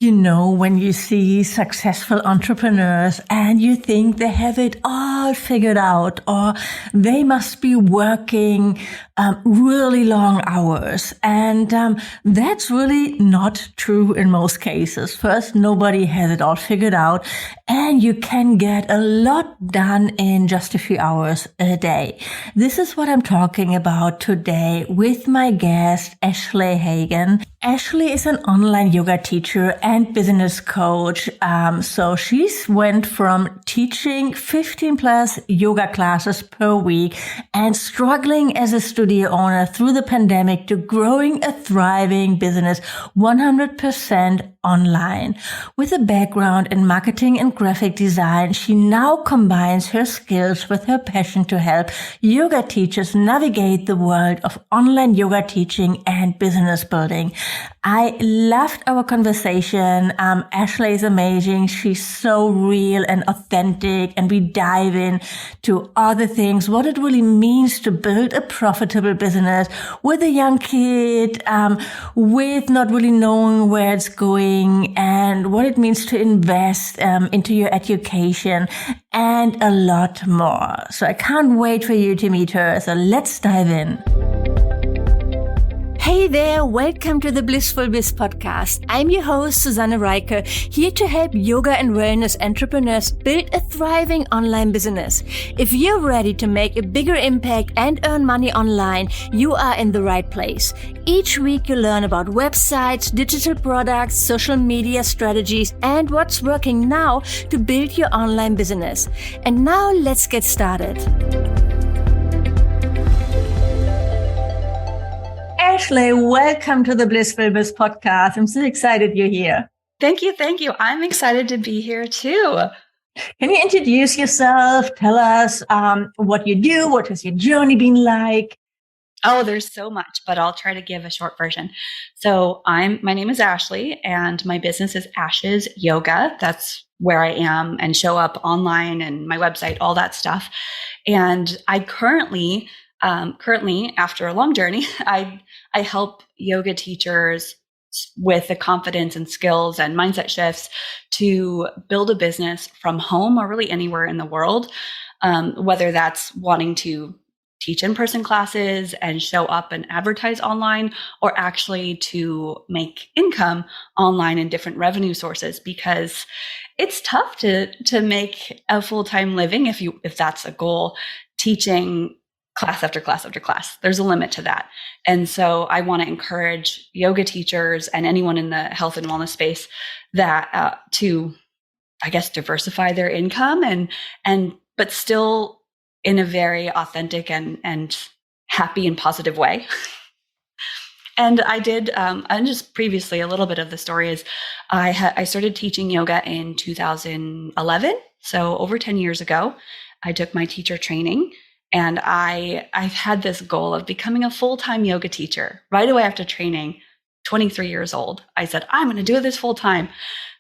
You know, when you see successful entrepreneurs and you think they have it all figured out, or they must be working really long hours. And that's really not true in most cases. First, nobody has it all figured out, and you can get a lot done in just a few hours a day. This is what I'm talking about today with my guest, Ashley Hagen. Ashley is an online yoga teacher and business coach. So she's went from teaching 15 plus yoga classes per week and struggling as a studio owner through the pandemic to growing a thriving business 100% online. With a background in marketing and graphic design, she now combines her skills with her passion to help yoga teachers navigate the world of online yoga teaching and business building. I loved our conversation. Ashley is amazing. She's so real and authentic, and we dive in to other things, what it really means to build a profitable business with a young kid, with not really knowing where it's going, and what it means to invest into your education, and a lot more. So I can't wait for you to meet her. So let's dive in. Hey there, welcome to the Blissful Biz podcast. I'm your host, Susanne Reiche, here to help yoga and wellness entrepreneurs build a thriving online business. If you're ready to make a bigger impact and earn money online, you are in the right place. Each week you learn about websites, digital products, social media strategies, and what's working now to build your online business. And now let's get started. Ashley, welcome to the Blissful Biz podcast. I'm so excited you're here. Thank you. I'm excited to be here too. Can you introduce yourself? Tell us what you do. What has your journey been like? Oh, there's so much, but I'll try to give a short version. So my name is Ashley, and my business is Ashes Yoga. That's where I am and show up online and my website, all that stuff. And I currently, after a long journey, I help yoga teachers with the confidence and skills and mindset shifts to build a business from home or really anywhere in the world, whether that's wanting to teach in-person classes and show up and advertise online, or actually to make income online in different revenue sources, because it's tough to make a full-time living if that's a goal, teaching class after class after class. There's a limit to that. And so I want to encourage yoga teachers and anyone in the health and wellness space that to, I guess, diversify their income but still in a very authentic and happy and positive way. And I did, and just previously, a little bit of the story is I started teaching yoga in 2011. So over 10 years ago, I took my teacher training. And I've had this goal of becoming a full-time yoga teacher. Right away after training, 23 years old, I said, I'm going to do this full-time.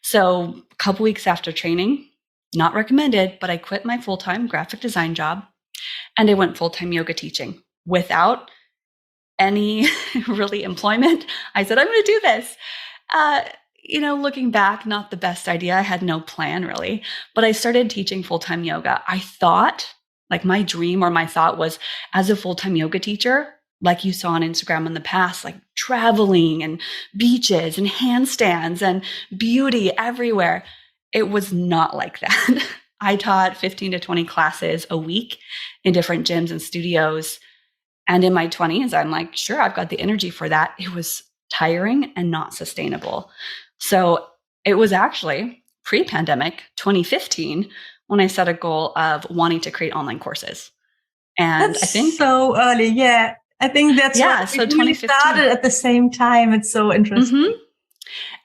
So a couple weeks after training, not recommended, but I quit my full-time graphic design job and I went full-time yoga teaching without any really employment. I said, I'm going to do this. Looking back, not the best idea. I had no plan really, but I started teaching full-time yoga. I thought, like my dream or my thought was, as a full-time yoga teacher, like you saw on Instagram in the past, like traveling and beaches and handstands and beauty everywhere. It was not like that. I taught 15 to 20 classes a week in different gyms and studios. And in my 20s, I'm like, sure, I've got the energy for that. It was tiring and not sustainable. So it was actually pre-pandemic, 2015, when I set a goal of wanting to create online courses. And that's I think so early. Yeah. I think that's so we started at the same time. It's so interesting. Mm-hmm.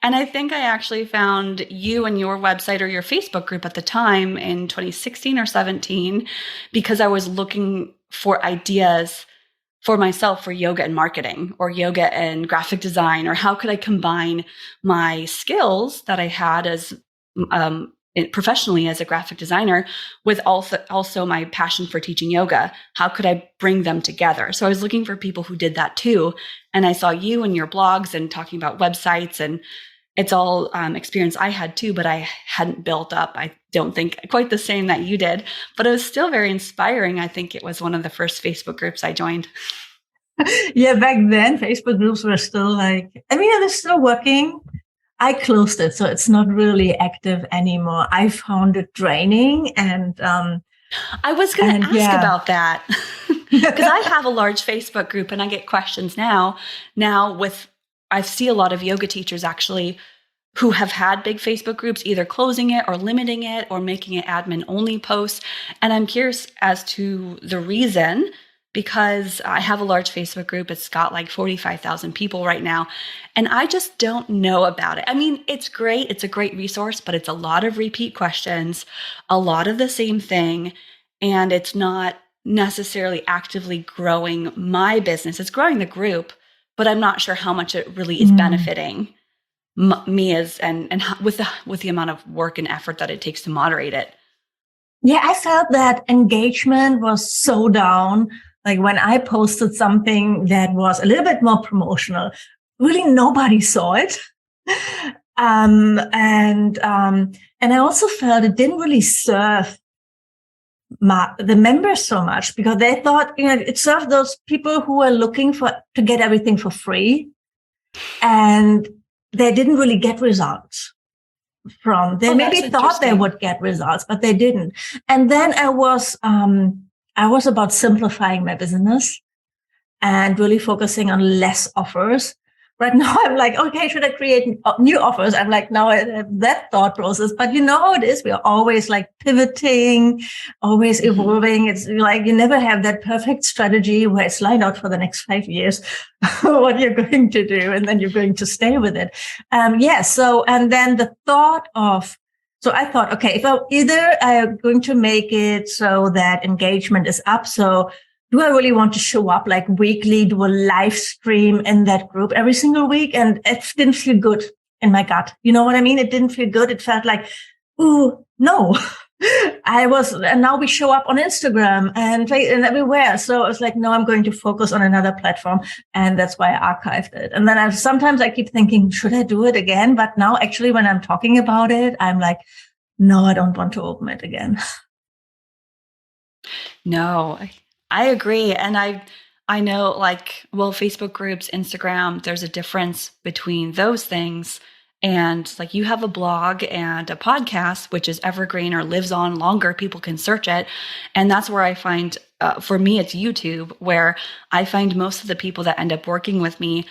And I think I actually found you and your website or your Facebook group at the time in 2016 or 17, because I was looking for ideas for myself for yoga and marketing, or yoga and graphic design, or how could I combine my skills that I had as professionally as a graphic designer with also my passion for teaching yoga. How could I bring them together? So I was looking for people who did that too. And I saw you and your blogs and talking about websites, and it's all experience I had too, but I hadn't built up, I don't think, quite the same that you did. But it was still very inspiring. I think it was one of the first Facebook groups I joined. Yeah, back then, Facebook groups were still like, I mean, they're still working. I closed it, so it's not really active anymore. I found it draining, and I was going to ask about that because I have a large Facebook group and I get questions now. I see a lot of yoga teachers actually who have had big Facebook groups, either closing it or limiting it or making it admin only posts. And I'm curious as to the reason, because I have a large Facebook group. It's got like 45,000 people right now. And I just don't know about it. I mean, it's great. It's a great resource, but it's a lot of repeat questions, a lot of the same thing. And it's not necessarily actively growing my business. It's growing the group, but I'm not sure how much it really is benefiting me and with the amount of work and effort that it takes to moderate it. Yeah, I felt that engagement was so down. Like when I posted something that was a little bit more promotional, really nobody saw it. And I also felt it didn't really serve the members so much, because they thought, it served those people who are looking to get everything for free, and they didn't really get results from. They maybe thought they would get results, but they didn't. And then I was about simplifying my business and really focusing on less offers. Right now, I'm like, okay, should I create new offers? I'm like, now I have that thought process. But you know how it is. We're always like pivoting, always evolving. It's like you never have that perfect strategy where it's lined out for the next 5 years what you're going to do, and then you're going to stay with it. So, and then the thought of, so I thought, okay, if I'm going to make it so that engagement is up. So do I really want to show up like weekly, do a live stream in that group every single week? And it didn't feel good in my gut. You know what I mean? It didn't feel good. It felt like, ooh, no. And now we show up on Instagram and everywhere. So it's like, no, I'm going to focus on another platform. And that's why I archived it. And then sometimes I keep thinking, should I do it again? But now actually when I'm talking about it, I'm like, no, I don't want to open it again. No, I agree. And I know Facebook groups, Instagram, there's a difference between those things. And like you have a blog and a podcast, which is evergreen or lives on longer. People can search it. And that's where I find, for me, it's YouTube, where I find most of the people that end up working with me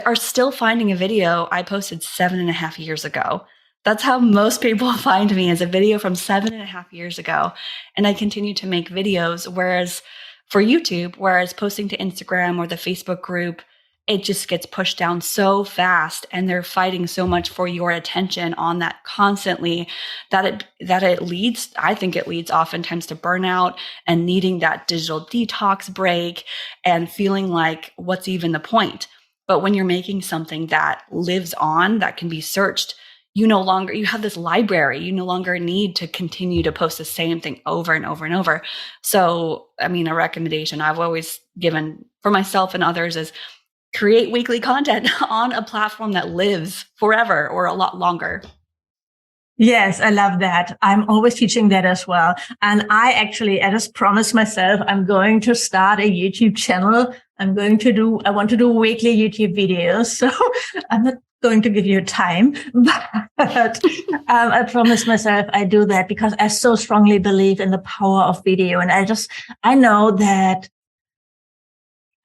are still finding a video I posted 7.5 years ago. That's how most people find me, as a video from 7.5 years ago. And I continue to make videos, whereas for YouTube, posting to Instagram or the Facebook group, it just gets pushed down so fast, and they're fighting so much for your attention on that constantly that it leads, I think it leads oftentimes to burnout and needing that digital detox break and feeling like, what's even the point? But when you're making something that lives on, that can be searched, you have this library. You no longer need to continue to post the same thing over and over and over. So, I mean, a recommendation I've always given for myself and others is create weekly content on a platform that lives forever or a lot longer. Yes, I love that. I'm always teaching that as well. And I just promised myself I'm going to start a YouTube channel. I want to do weekly YouTube videos. So I'm not going to give you time, but I promised myself I do that because I so strongly believe in the power of video. And I know that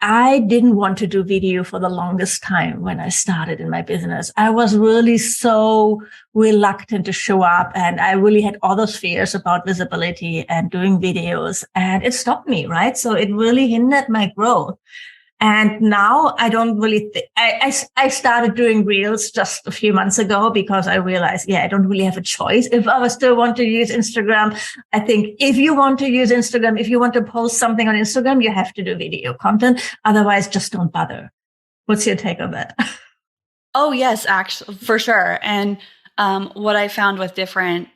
I didn't want to do video for the longest time when I started in my business. I was really so reluctant to show up, and I really had all those fears about visibility and doing videos, and it stopped me, right? So it really hindered my growth. And now I don't really I started doing reels just a few months ago because I realized, I don't really have a choice. If I still want to use Instagram, I think if you want to use Instagram, if you want to post something on Instagram, you have to do video content. Otherwise, just don't bother. What's your take on that? Oh, yes, actually, for sure. And what I found with different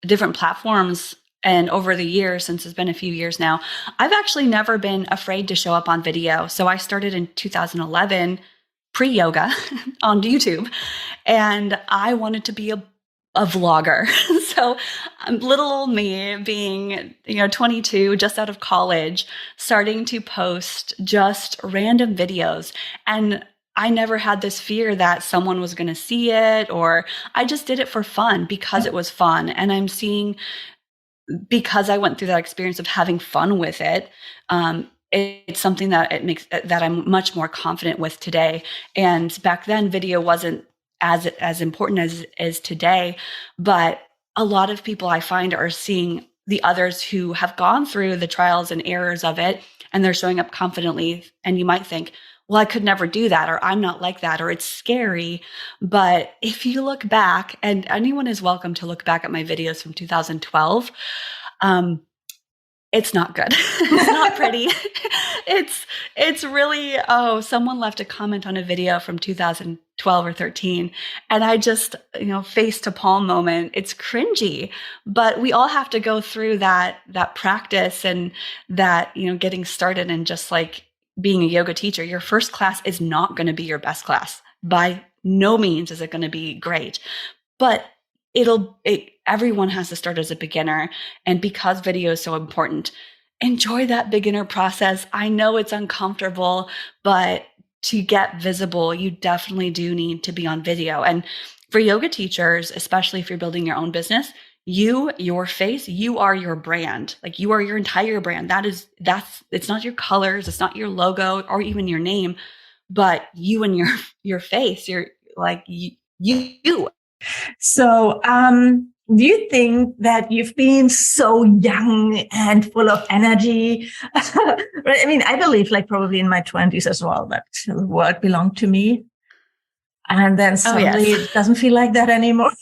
platforms, and over the years, since it's been a few years now, I've actually never been afraid to show up on video. So I started in 2011 pre-yoga on YouTube, and I wanted to be a vlogger. So little old me being, 22, just out of college, starting to post just random videos. And I never had this fear that someone was going to see it, or I just did it for fun because it was fun. And I'm seeing, because I went through that experience of having fun with it, it's something that I'm much more confident with today. And back then, video wasn't as important as today, but a lot of people I find are seeing the others who have gone through the trials and errors of it, and they're showing up confidently. And you might think, well, I could never do that, or I'm not like that, or it's scary. But if you look back, and anyone is welcome to look back at my videos from 2012, it's not good. It's not pretty. It's really, someone left a comment on a video from 2012 or 13. And I just, face to palm moment. It's cringy, but we all have to go through that practice and that, getting started. And just like being a yoga teacher, your first class is not going to be your best class. By no means is it going to be great, but everyone has to start as a beginner. And because video is so important, enjoy that beginner process. I know it's uncomfortable, but to get visible, you definitely do need to be on video. And for yoga teachers, especially if you're building your own business, your face, you are your brand. Like, you are your entire brand. It's not your colors, it's not your logo or even your name, but you and your face. You're like you. So, do you think that you've been so young and full of energy? I mean, I believe, like, probably in my 20s as well, that the world belonged to me. And then suddenly it doesn't feel like that anymore.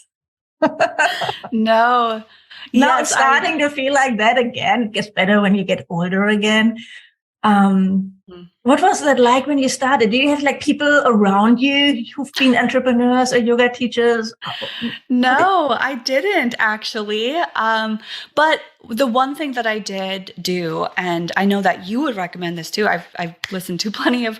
No. Now it's starting to feel like that again. It gets better when you get older again. What was that like when you started? Do you have like people around you who've been entrepreneurs or yoga teachers? No, I didn't actually. But the one thing that I did do, and I know that you would recommend this too. I've listened to plenty of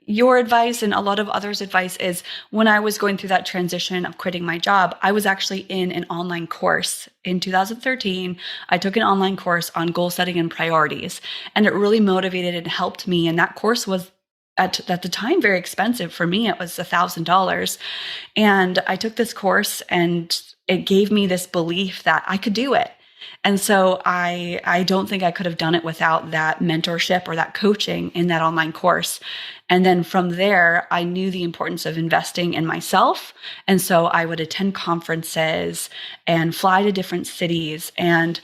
your advice and a lot of others' advice, is when I was going through that transition of quitting my job, I was actually in an online course in 2013. I took an online course on goal setting and priorities, and it really motivated and helped me. And that course was at the time very expensive. For me, it was $1,000. And I took this course, and it gave me this belief that I could do it. And so I don't think I could have done it without that mentorship or that coaching in that online course. And then from there, I knew the importance of investing in myself. And so I would attend conferences and fly to different cities and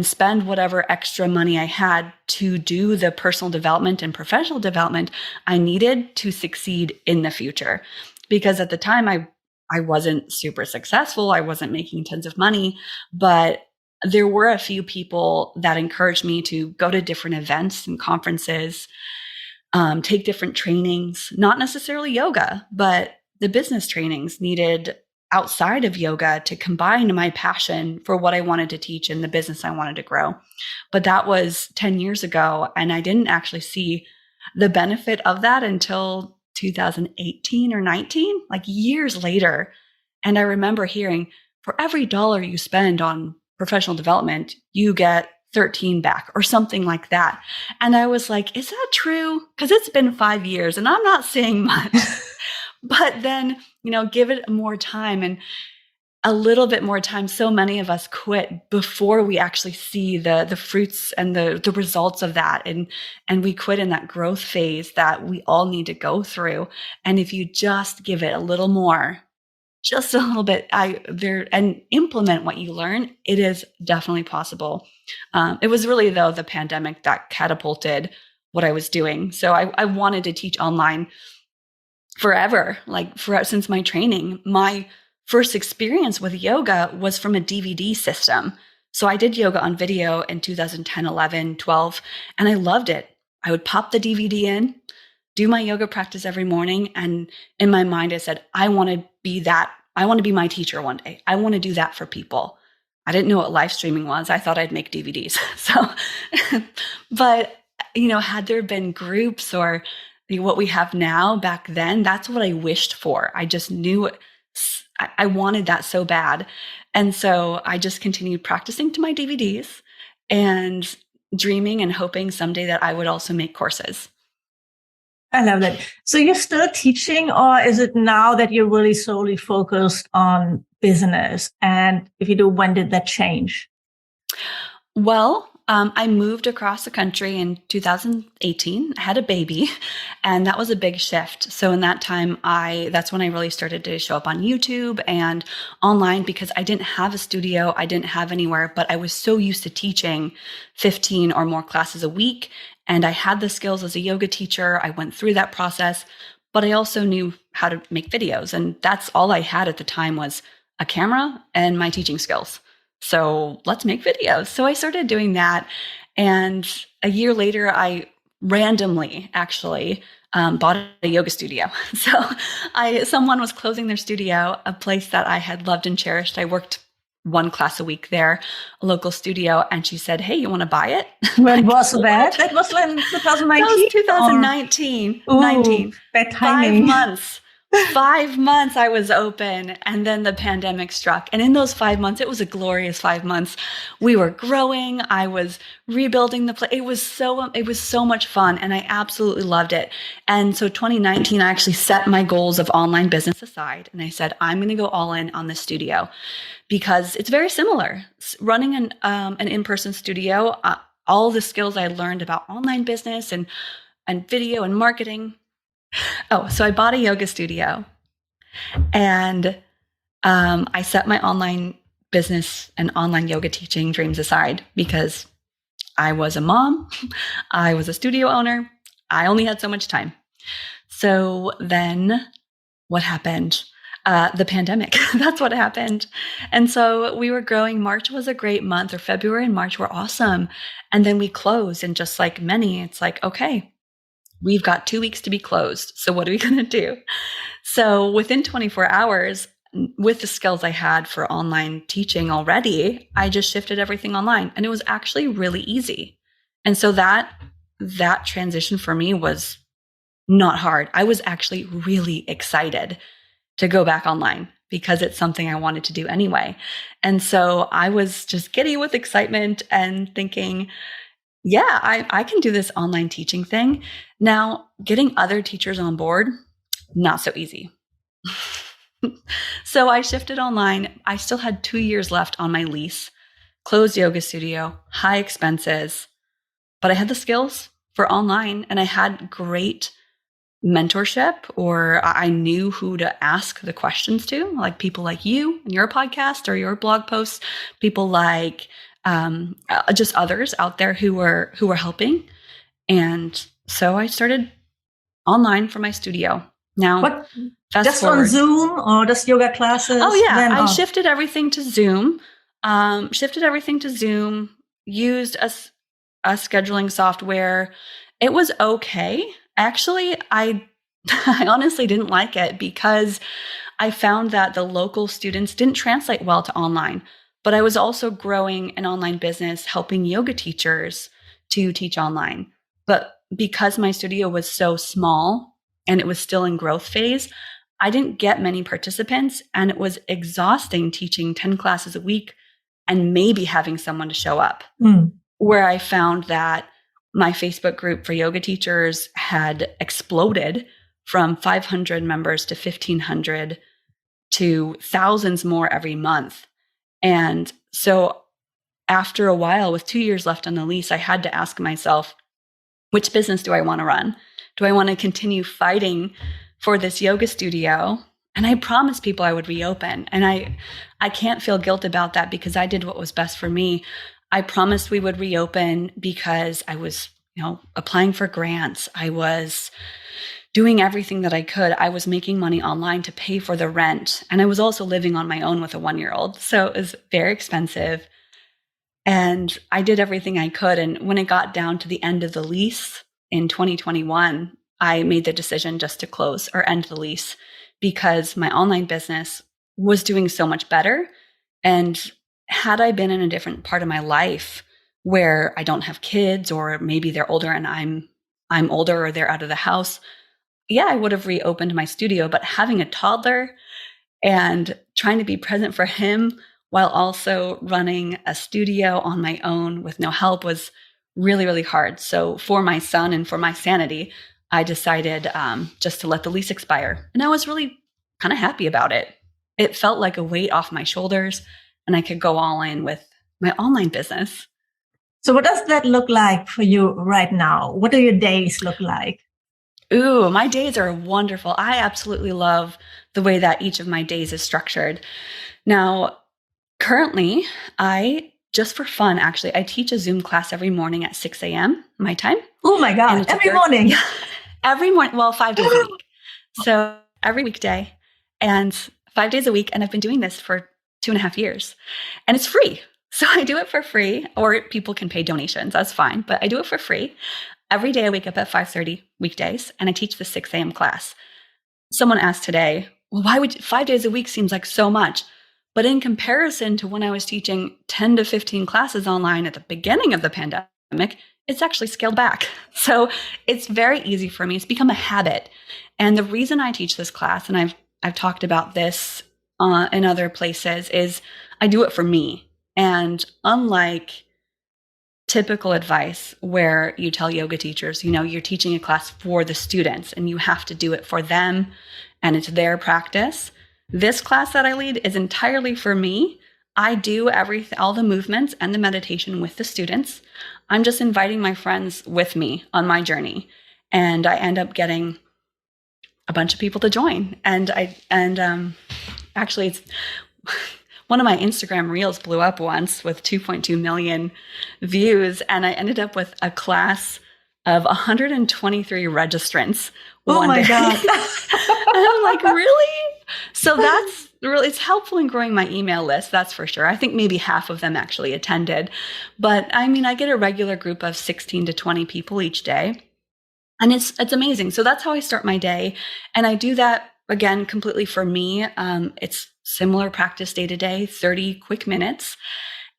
spend whatever extra money I had to do the personal development and professional development I needed to succeed in the future. Because at the time, I wasn't super successful. I wasn't making tons of money, but there were a few people that encouraged me to go to different events and conferences, take different trainings, not necessarily yoga, but the business trainings needed outside of yoga to combine my passion for what I wanted to teach and the business I wanted to grow. But that was 10 years ago, and I didn't actually see the benefit of that until 2018 or 19, like years later. And I remember hearing, for every dollar you spend on professional development, you get 13 back or something like that. And I was like, is that true? Because it's been 5 years and I'm not seeing much. But then, give it more time and a little bit more time. So many of us quit before we actually see the fruits and the results of that. And we quit in that growth phase that we all need to go through. And if you just give it a little more, just a little bit, and implement what you learn, it is definitely possible. It was really, though, the pandemic that catapulted what I was doing. So I wanted to teach online forever, since my training. My first experience with yoga was from a DVD system. So I did yoga on video in 2010, 11, 12, and I loved it. I would pop the DVD in, do my yoga practice every morning. And in my mind, I said, I want to be that. I want to be my teacher one day. I want to do that for people. I didn't know what live streaming was. I thought I'd make DVDs. So, but, had there been groups or, what we have now back then, that's what I wished for. I just knew I wanted that so bad. And so I just continued practicing to my DVDs and dreaming and hoping someday that I would also make courses. I love that. So you're still teaching, or is it now that you're really solely focused on business? And if you do, when did that change? Well, I moved across the country in 2018. I had a baby, and that was a big shift. So in that time, that's when I really started to show up on YouTube and online, because I didn't have a studio. I didn't have anywhere, but I was so used to teaching 15 or more classes a week. And I had the skills as a yoga teacher. I went through that process, but I also knew how to make videos. And that's all I had at the time was a camera and my teaching skills. So let's make videos. So I started doing that. And a year later, I randomly actually bought a yoga studio. So someone was closing their studio, a place that I had loved and cherished. I worked one class a week there, a local studio. And she said, "Hey, you want to buy it?" When was that? That was in 2019? That was 2019. Ooh, 19. That timing. 5 months. 5 months I was open, and then the pandemic struck. And in those 5 months, it was a glorious 5 months. We were growing. I was rebuilding the place. It was so much fun, and I absolutely loved it. And so 2019, I actually set my goals of online business aside, and I said, I'm going to go all in on this studio because it's very similar. Running an in-person studio, all the skills I learned about online business and video and marketing. Oh, so I bought a yoga studio, and I set my online business and online yoga teaching dreams aside because I was a mom, I was a studio owner, I only had so much time. So then what happened? The pandemic. That's what happened. And so we were growing. March was a great month, or February and March were awesome. And then we closed, and just like many, it's like, okay, we've got 2 weeks to be closed. So what are we going to do? So within 24 hours, with the skills I had for online teaching already, I just shifted everything online, and it was actually really easy. And so that transition for me was not hard. I was actually really excited to go back online because it's something I wanted to do anyway. And so I was just giddy with excitement and thinking, yeah, I can do this online teaching thing. Now, getting other teachers on board, not so easy. So I shifted online. I still had 2 years left on my lease, closed yoga studio, high expenses, but I had the skills for online, and I had great mentorship, or I knew who to ask the questions to, like people like you and your podcast or your blog posts, people like just others out there who were helping. And so I started online for my studio. Now, just forward. On Zoom or just yoga classes? Oh yeah, I shifted everything to Zoom. Used a scheduling software. It was okay. Actually, I honestly didn't like it because I found that the local students didn't translate well to online. But I was also growing an online business, helping yoga teachers to teach online. But because my studio was so small and it was still in growth phase, I didn't get many participants, and it was exhausting teaching 10 classes a week and maybe having someone to show up. Where I found that my Facebook group for yoga teachers had exploded from 500 members to 1,500 to thousands more every month. And so after a while, with 2 years left on the lease, I had to ask myself, which business do I want to run? Do I want to continue fighting for this yoga studio? And I promised people I would reopen. And I can't feel guilt about that because I did what was best for me. I promised we would reopen because I was, applying for grants. I was doing everything that I could. I was making money online to pay for the rent. And I was also living on my own with a 1-year-old. So it was very expensive. And I did everything I could. And when it got down to the end of the lease in 2021, I made the decision just to close or end the lease because my online business was doing so much better. And had I been in a different part of my life where I don't have kids, or maybe they're older and I'm older, or they're out of the house, yeah, I would have reopened my studio, but having a toddler and trying to be present for him while also running a studio on my own with no help was really, really hard. So for my son and for my sanity, I decided just to let the lease expire. And I was really kind of happy about it. It felt like a weight off my shoulders, and I could go all in with my online business. So what does that look like for you right now? What do your days look like? Ooh, my days are wonderful. I absolutely love the way that each of my days is structured. Now, currently, just for fun, actually, I teach a Zoom class every morning at 6 a.m. my time. Oh my God, every morning? Yeah, every morning. Well, 5 days a week. So every weekday and 5 days a week. And I've been doing this for 2.5 years. And it's free. So I do it for free, or people can pay donations. That's fine. But I do it for free. Every day I wake up at 5:30 weekdays and I teach the 6 a.m. class. Someone asked today, well, why would 5 days a week seems like so much? But in comparison to when I was teaching 10 to 15 classes online at the beginning of the pandemic, it's actually scaled back. So it's very easy for me. It's become a habit. And the reason I teach this class, and I've talked about this in other places, is I do it for me. And unlike typical advice where you tell yoga teachers, you're teaching a class for the students and you have to do it for them and it's their practice. This class that I lead is entirely for me. I do all the movements and the meditation with the students. I'm just inviting my friends with me on my journey. And I end up getting a bunch of people to join. And actually it's one of my Instagram reels blew up once with 2.2 million views. And I ended up with a class of 123 registrants. Oh my God. And I'm like, really? So that's really, it's helpful in growing my email list. That's for sure. I think maybe half of them actually attended. But I mean, I get a regular group of 16 to 20 people each day. And it's amazing. So that's how I start my day. And I do that, again, completely for me. It's similar practice day to day, 30 quick minutes.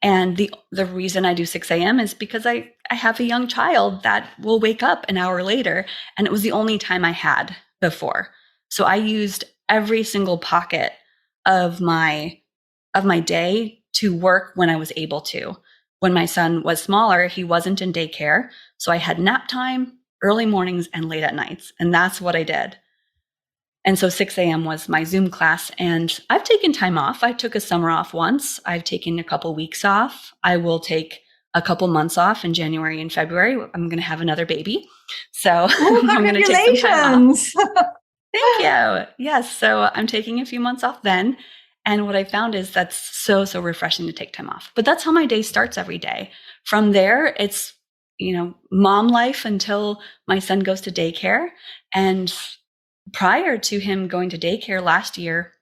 And the reason I do 6 a.m. is because I have a young child that will wake up an hour later. And it was the only time I had before. So I used every single pocket of my day to work when I was able to. When my son was smaller, he wasn't in daycare. So I had nap time, early mornings, and late at nights. And that's what I did. And so 6 a.m. was my Zoom class. And I've taken time off. I took a summer off once. I've taken a couple weeks off. I will take a couple months off in January and February. I'm going to have another baby. So I'm going to take some time off. Thank you. Yes. So I'm taking a few months off then. And what I found is that's so refreshing to take time off. But that's how my day starts every day. From there, it's, mom life until my son goes to daycare. And prior to him going to daycare last year,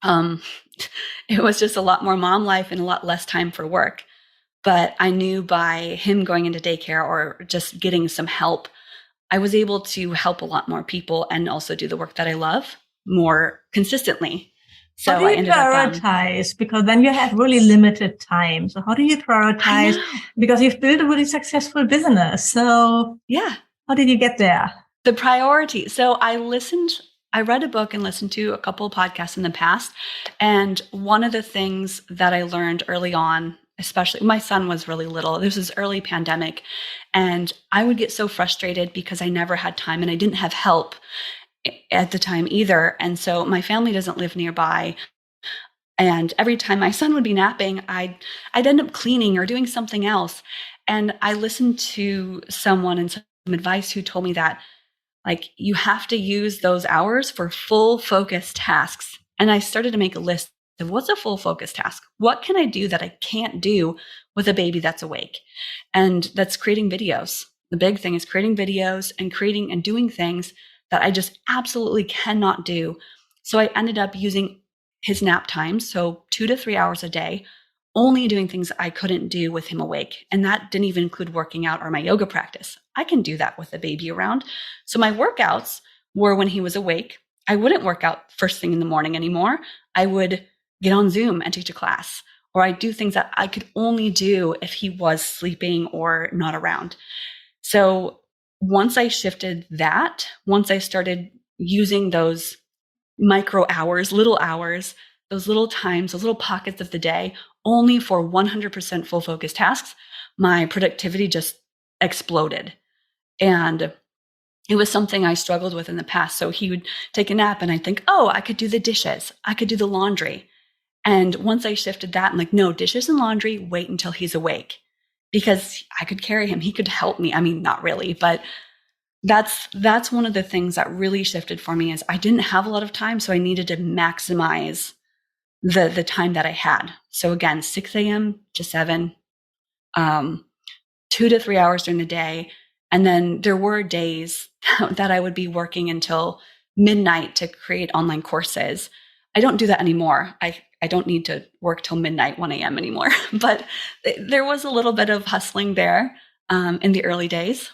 it was just a lot more mom life and a lot less time for work. But I knew by him going into daycare or just getting some help, I was able to help a lot more people and also do the work that I love more consistently. So how do you prioritize? Because then you have really limited time. So how do you prioritize? Because you've built a really successful business. So yeah, how did you get there? The priority. So I read a book and listened to a couple of podcasts in the past. And one of the things that I learned early on, especially my son was really little, this was early pandemic, and I would get so frustrated because I never had time and I didn't have help at the time either. And so my family doesn't live nearby. And every time my son would be napping, I'd end up cleaning or doing something else. And I listened to someone and some advice who told me that, like, you have to use those hours for full focus tasks. And I started to make a list of what's a full focus task? What can I do that I can't do with a baby that's awake? And that's creating videos. The big thing is creating videos and creating and doing things that I just absolutely cannot do. So I ended up using his nap time, so 2 to 3 hours a day, only doing things I couldn't do with him awake. And that didn't even include working out or my yoga practice. I can do that with a baby around. So my workouts were when he was awake. I wouldn't work out first thing in the morning anymore. I would get on Zoom and teach a class, or I'd do things that I could only do if he was sleeping or not around. So once I shifted that, once I started using those micro hours, those little times, those little pockets of the day only for 100% full focus tasks, my productivity just exploded. And it was something I struggled with in the past. So he would take a nap and I'd think, oh, I could do the dishes. I could do the laundry. And once I shifted that, I'm like, no, dishes and laundry, wait until he's awake because I could carry him. He could help me. I mean, not really, but that's one of the things that really shifted for me is I didn't have a lot of time. So I needed to maximize the time that I had. So again, 6 a.m. to 7, 2 to 3 hours during the day. And then there were days that I would be working until midnight to create online courses. I don't do that anymore. I don't need to work till midnight, 1 a.m. anymore. But there was a little bit of hustling there in the early days.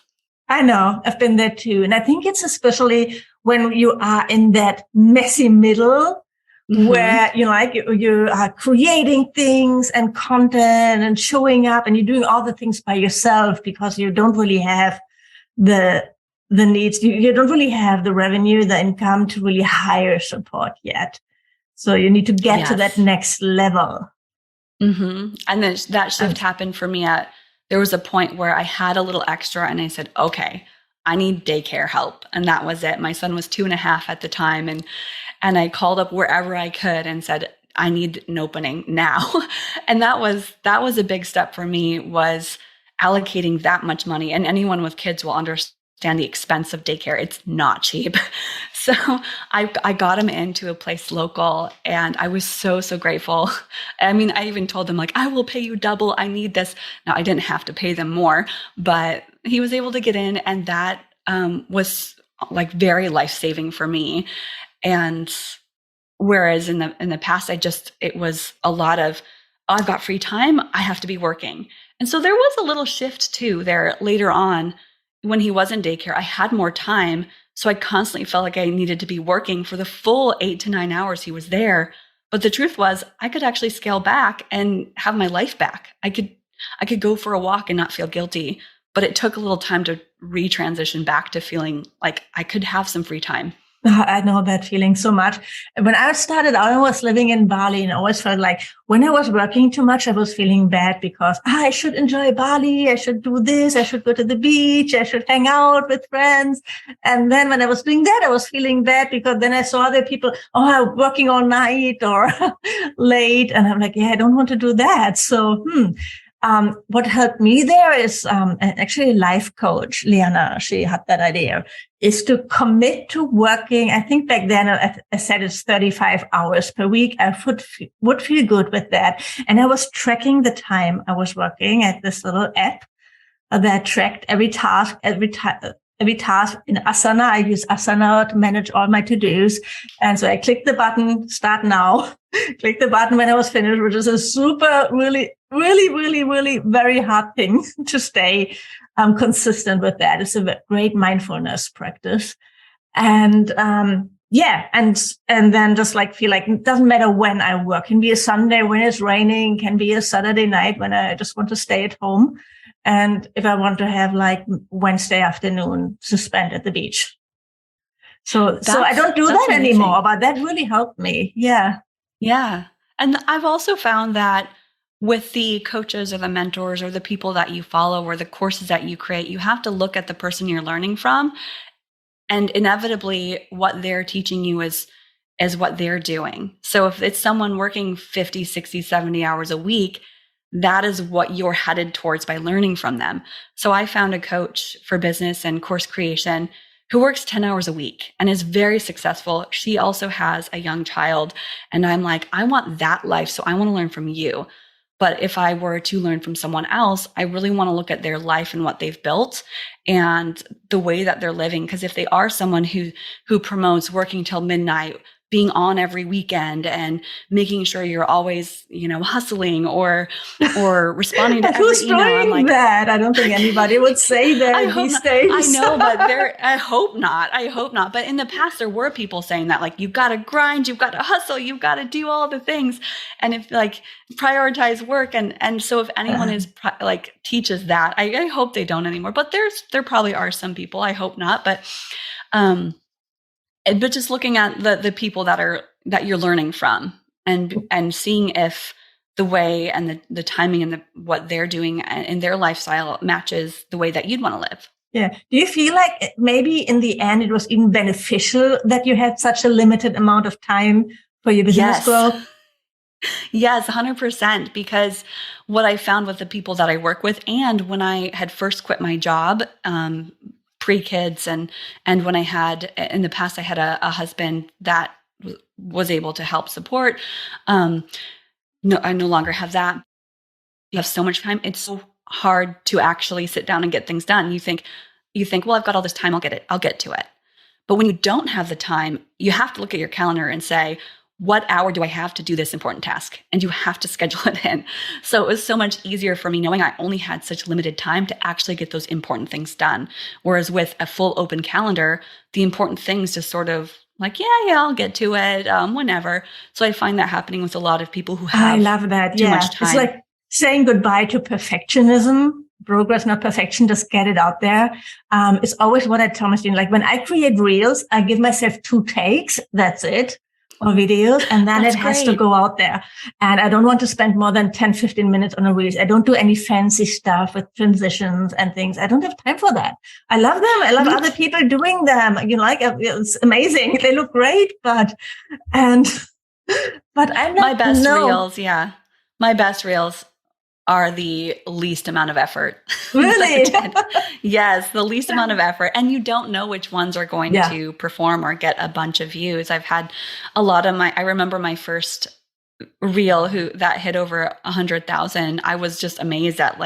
I know. I've been there too. And I think it's especially when you are in that messy middle where, you are creating things and content and showing up and you're doing all the things by yourself because you don't really have the needs. You don't really have the revenue, the income to really hire support yet. So you need to get to that next level. Mm-hmm. And then that shift happened for me there was a point where I had a little extra and I said, okay, I need daycare help. And that was it. My son was 2.5 at the time. And I called up wherever I could and said, I need an opening now. And that was a big step for me, was allocating that much money. And anyone with kids will understand the expense of daycare. It's not cheap. So I got him into a place local and I was so, so grateful. I mean, I even told them like, I will pay you double. I need this. Now I didn't have to pay them more, but he was able to get in and that was like very life-saving for me. And whereas in the past, it was a lot of, oh, I've got free time. I have to be working. And so there was a little shift too there later on when he was in daycare. I had more time. So I constantly felt like I needed to be working for the full 8 to 9 hours he was there. But the truth was I could actually scale back and have my life back. I could go for a walk and not feel guilty, but it took a little time to retransition back to feeling like I could have some free time. I know that feeling so much. When I started out, I was living in Bali and I always felt like when I was working too much, I was feeling bad because I should enjoy Bali. I should do this. I should go to the beach. I should hang out with friends. And then when I was doing that, I was feeling bad because then I saw other people, I'm working all night or late. And I'm like, I don't want to do that. So, what helped me there is actually a life coach, Liana. She had that idea, is to commit to working. I think back then I said it's 35 hours per week. I would feel good with that. And I was tracking the time I was working at this little app that tracked every task in Asana. I use Asana to manage all my to-dos. And so I clicked the button, start now, click the button when I was finished, which is a super, really, really, really, really very hard thing to stay consistent with that. It's a great mindfulness practice. And and then just like feel like it doesn't matter when I work. It can be a Sunday when it's raining, can be a Saturday night when I just want to stay at home. And if I want to have like Wednesday afternoon to spend at the beach. So I don't do that anymore, but that really helped me. Yeah. Yeah. And I've also found that with the coaches or the mentors or the people that you follow or the courses that you create, you have to look at the person you're learning from. And inevitably what they're teaching you is what they're doing. So if it's someone working 50, 60, 70 hours a week, that is what you're headed towards by learning from them. So I found a coach for business and course creation who works 10 hours a week and is very successful. She also has a young child. And I'm like, I want that life. So I want to learn from you. But if I were to learn from someone else, I really want to look at their life and what they've built and the way that they're living. Because if they are someone who promotes working till midnight, being on every weekend and making sure you're always, hustling or responding to every email. I'm like, that. I don't think anybody would say that these days. I know, but I hope not. I hope not. But in the past, there were people saying that, like, you've got to grind, you've got to hustle, you've got to do all the things. And if prioritize work. And so if anyone is teaches that, I hope they don't anymore, but there probably are some people, I hope not. But just looking at the people that you're learning from and seeing if the way and the timing and what they're doing in their lifestyle matches the way that you'd want to live. Yeah. Do you feel like maybe in the end it was even beneficial that you had such a limited amount of time for your business growth? Yes, 100%. Because what I found with the people that I work with, and when I had first quit my job, pre-kids, and when I had in the past, I had a husband that was able to help support. No, I no longer have that. You have so much time. It's so hard to actually sit down and get things done. You think, well, I've got all this time. I'll get to it. But when you don't have the time, you have to look at your calendar and say, what hour do I have to do this important task? And you have to schedule it in. So it was so much easier for me knowing I only had such limited time to actually get those important things done. Whereas with a full open calendar, the important things just sort of like, yeah, I'll get to it whenever. So I find that happening with a lot of people who have I love that. too much time. It's like saying goodbye to perfectionism. Progress, not perfection, just get it out there. It's always what I tell my students. Like when I create reels, I give myself 2 takes. That's it. Or videos, and then it has to go out there. And I don't want to spend more than 10, 15 minutes on a reel. I don't do any fancy stuff with transitions and things. I don't have time for that. I love them. I love other people doing them. It's amazing. They look great, but I'm not. My best reels, yeah. My best reels are the least amount of effort. Really? Yes, the least amount of effort. And you don't know which ones are going to perform or get a bunch of views. I've had a lot of I remember my first reel that hit over 100,000. I was just amazed at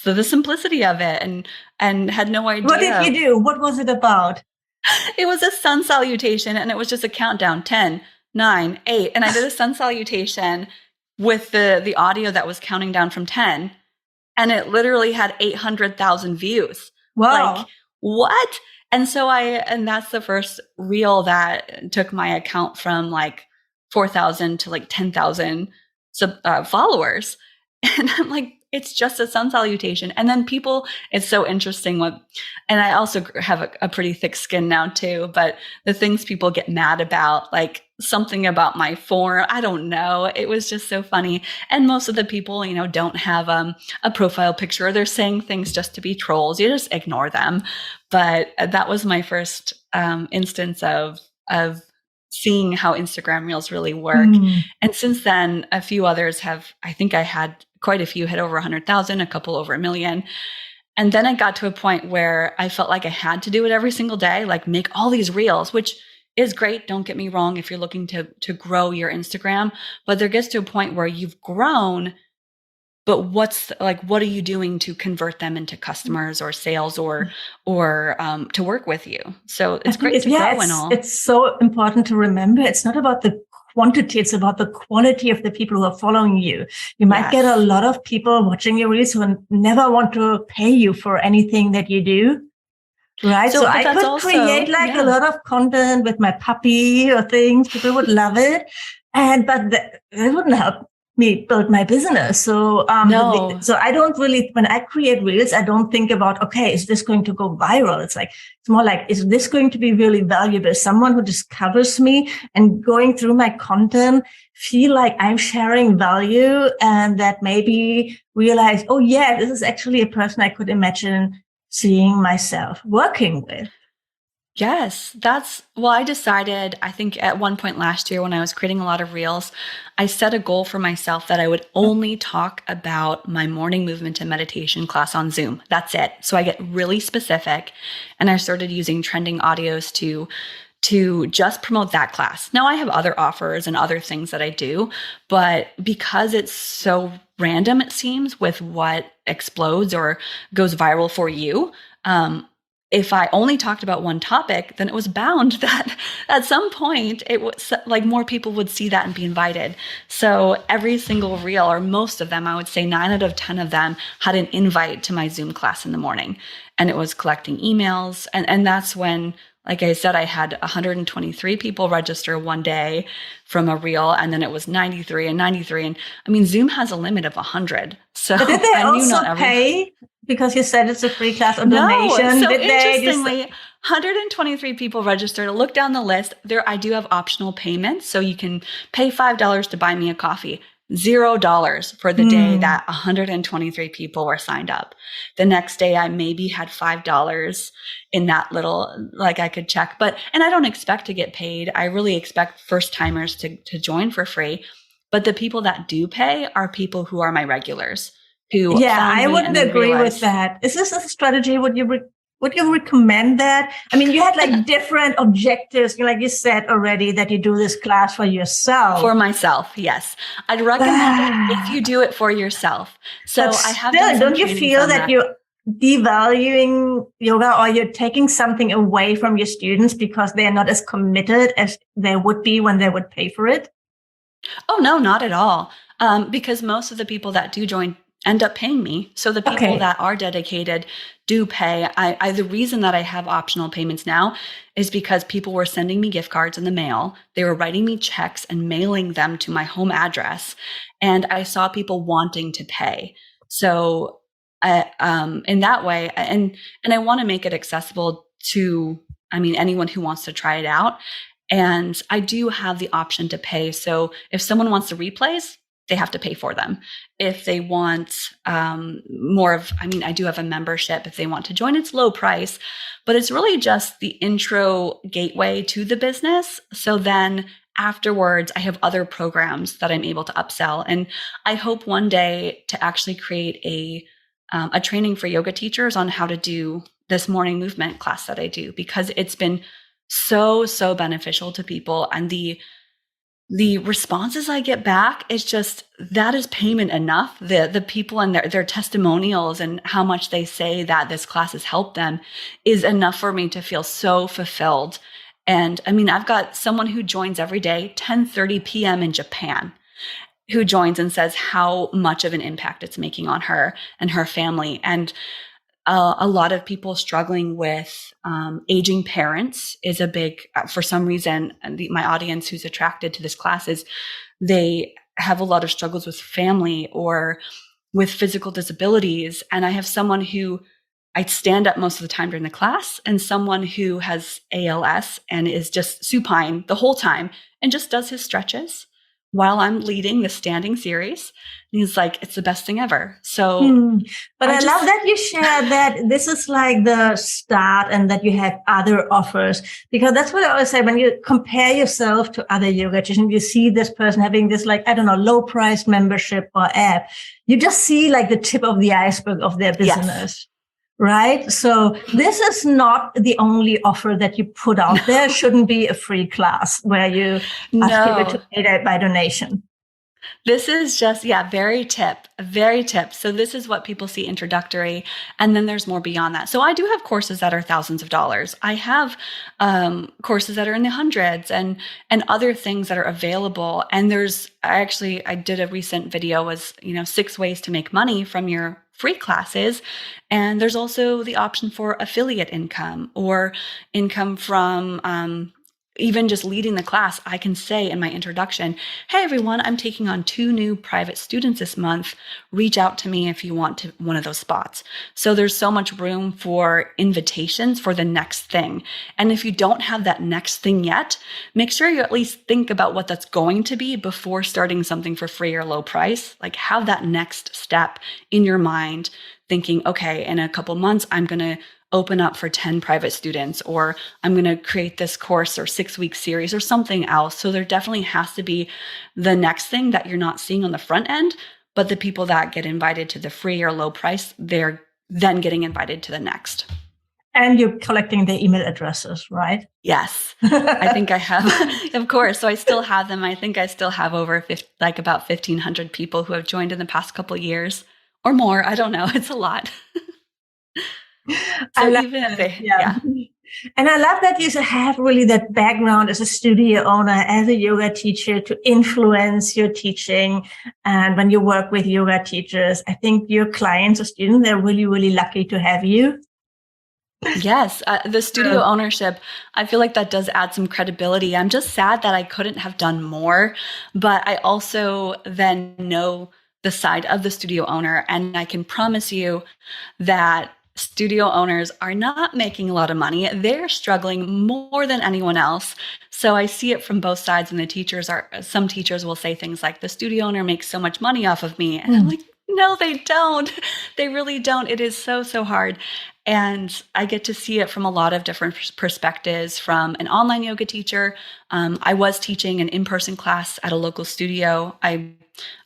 the simplicity of it and had no idea. What did you do? What was it about? It was a sun salutation, and it was just a countdown, 10, 9, 8. And I did a sun salutation with the audio that was counting down from 10, and it literally had 800,000 views. Wow. Like, what? And so and that's the first reel that took my account from 4,000 to 10,000 followers. And I'm like, it's just a sun salutation. And then it's so interesting and I also have a pretty thick skin now too, but the things people get mad about, something about my form, I don't know. It was just so funny. And most of the people, don't have a profile picture. They're saying things just to be trolls. You just ignore them. But that was my first instance of seeing how Instagram Reels really work. And since then, a few others I think I had quite a few hit over 100,000, a couple over 1 million. And then I got to a point where I felt like I had to do it every single day, make all these reels, which is great. Don't get me wrong if you're looking to grow your Instagram, but there gets to a point where you've grown, but what are you doing to convert them into customers or sales or to work with you? So it's great to grow and all. It's so important to remember. It's not about the quantity. It's about the quality of the people who are following you. You might get a lot of people watching your reels who never want to pay you for anything that you do. Right. So I could create a lot of content with my puppy or things. People would love it. But that wouldn't help me build my business. So, no. So I don't really, when I create reels, I don't think about, okay, is this going to go viral? It's more like, is this going to be really valuable? Someone who discovers me and going through my content feel like I'm sharing value and that maybe realize, oh yeah, this is actually a person I could imagine seeing myself working with. Yes, I decided, I think at one point last year when I was creating a lot of reels, I set a goal for myself that I would only talk about my morning movement and meditation class on Zoom. That's it. So I get really specific, and I started using trending audios to just promote that class. Now I have other offers and other things that I do, but because it's so random, it seems, with what explodes or goes viral for you, if I only talked about one topic, then it was bound that at some point it was like more people would see that and be invited. So every single reel, or most of them, I would say 9 out of 10 of them had an invite to my Zoom class in the morning. And it was collecting emails. And that's when, like I said, I had 123 people register one day from a reel, and then it was 93 and 93. And I mean, Zoom has a limit of 100. So but did they I knew also not everyone pay? Because you said it's a free class or No. donation. So Did interestingly, 123 people registered. Look down the list. There, I do have optional payments. So you can pay $5 to buy me a coffee. $0 for the day that 123 people were signed up. The next day, I maybe had $5 in that little, like I could check. And I don't expect to get paid. I really expect first timers to join for free. But the people that do pay are people who are my regulars. I wouldn't agree with that. Is this a strategy? Would you recommend that? I mean, you had like different objectives, like you said already, that you do this class for yourself. For myself, yes. I'd recommend it if you do it for yourself. So but I have still, don't you feel that you're devaluing yoga, or you're taking something away from your students because they are not as committed as they would be when they would pay for it? Oh, no, not at all. Because most of the people that do join end up paying me. So the people that are dedicated do pay. The reason that I have optional payments now is because people were sending me gift cards in the mail. They were writing me checks and mailing them to my home address. And I saw people wanting to pay. So in that way, and I want to make it accessible to, anyone who wants to try it out. And I do have the option to pay. So if someone wants the replays, they have to pay for them. If they want more of, I do have a membership. If they want to join, it's low price, but it's really just the intro gateway to the business. So then afterwards, I have other programs that I'm able to upsell. And I hope one day to actually create a training for yoga teachers on how to do this morning movement class that I do, because it's been so beneficial to people. And the responses I get back is just, that is payment enough. The people and their testimonials and how much they say that this class has helped them is enough for me to feel so fulfilled. And I've got someone who joins every day, 10:30 p.m. in Japan, who joins and says how much of an impact it's making on her and her family. And a lot of people struggling with aging parents is a big, for some reason, my audience who's attracted to this class is they have a lot of struggles with family or with physical disabilities. And I have someone who I stand up most of the time during the class, and someone who has ALS and is just supine the whole time and just does his stretches while I'm leading the standing series. And he's like, it's the best thing ever. So, but I love that you share that this is like the start and that you have other offers, because that's what I always say. When you compare yourself to other yoga teachers, you see this person having this, like, I don't know, low price membership or app, you just see like the tip of the iceberg of their business. Yes. Right? So this is not the only offer that you put out there. Shouldn't be a free class where you ask people to pay that by donation. This is just, very tip. So this is what people see introductory. And then there's more beyond that. So I do have courses that are thousands of dollars. I have courses that are in the hundreds and other things that are available. And I did a recent video was, 6 ways to make money from your free classes. And there's also the option for affiliate income or income from, even just leading the class. I can say in my introduction, hey, everyone, I'm taking on 2 new private students this month. Reach out to me if you want one of those spots. So there's so much room for invitations for the next thing. And if you don't have that next thing yet, make sure you at least think about what that's going to be before starting something for free or low price. Like, have that next step in your mind, thinking, okay, in a couple months, I'm going to open up for 10 private students, or I'm going to create this course or 6-week series or something else. So there definitely has to be the next thing that you're not seeing on the front end, but the people that get invited to the free or low price, they're then getting invited to the next. And you're collecting the email addresses, right? Yes, I think I have, of course. So I still have them. I think I still have about 1,500 people who have joined in the past couple of years or more. I don't know. It's a lot. So even if they, yeah. And I love that you have really that background as a studio owner, as a yoga teacher to influence your teaching. And when you work with yoga teachers, I think your clients or students, they're really, really lucky to have you. Yes, the studio ownership, I feel like that does add some credibility. I'm just sad that I couldn't have done more, but I also then know the side of the studio owner, and I can promise you that studio owners are not making a lot of money. They're struggling more than anyone else. So I see it from both sides, and some teachers will say things like, the studio owner makes so much money off of me. And I'm like, no, they don't. They really don't. It is so, so hard. And I get to see it from a lot of different perspectives. From an online yoga teacher, I was teaching an in-person class at a local studio.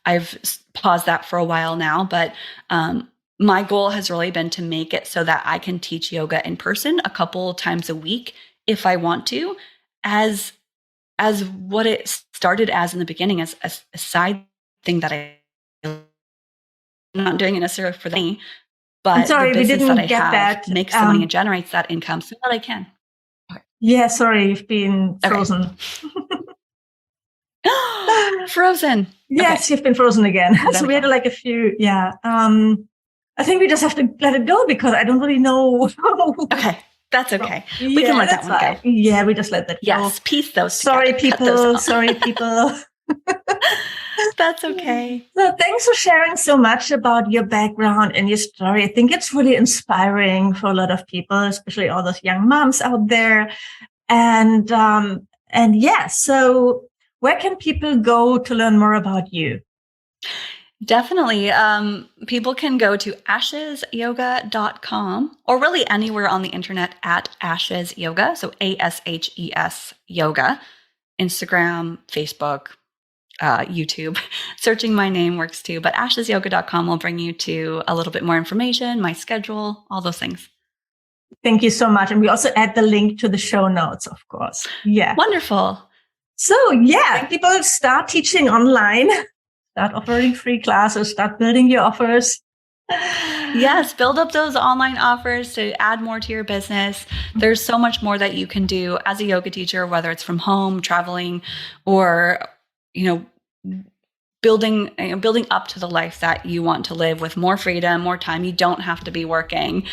I've paused that for a while now, but my goal has really been to make it so that I can teach yoga in person a couple times a week if I want to, as what it started as in the beginning, as a side thing that I'm not doing it necessarily for me, but the business that I have makes the money and generates that income so that I can. Okay. Yeah, sorry, you've been frozen. Frozen. Yes, okay. You've been frozen again. So we had like a few, I think we just have to let it go because I don't really know. Okay, that's okay. We can let that one go. Yeah, we just let that go. Yes, piece those Sorry, people. Sorry, people. That's okay. So thanks for sharing so much about your background and your story. I think it's really inspiring for a lot of people, especially all those young moms out there. And so where can people go to learn more about you? Definitely. People can go to ashesyoga.com or really anywhere on the internet at Ashes Yoga. So ASHES Yoga, Instagram, Facebook, YouTube. Searching my name works too, but ashesyoga.com will bring you to a little bit more information, my schedule, all those things. Thank you so much. And we also add the link to the show notes, of course. Yeah. Wonderful. So people start teaching online. Start offering free classes, start building your offers. Yes, build up those online offers to add more to your business. There's so much more that you can do as a yoga teacher, whether it's from home, traveling, or, building up to the life that you want to live with more freedom, more time. You don't have to be working,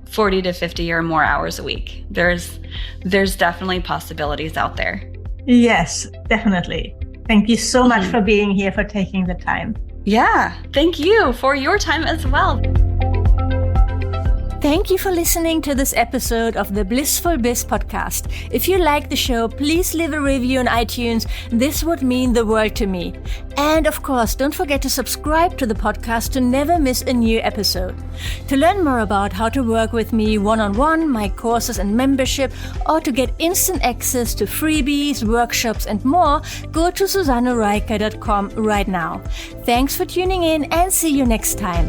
40 to 50 or more hours a week. There's definitely possibilities out there. Yes, definitely. Thank you so much for being here, for taking the time. Yeah, thank you for your time as well. Thank you for listening to this episode of the Blissful Biz podcast. If you like the show, please leave a review on iTunes. This would mean the world to me. And of course, don't forget to subscribe to the podcast to never miss a new episode. To learn more about how to work with me one-on-one, my courses and membership, or to get instant access to freebies, workshops, and more, go to susannereiker.com right now. Thanks for tuning in and see you next time.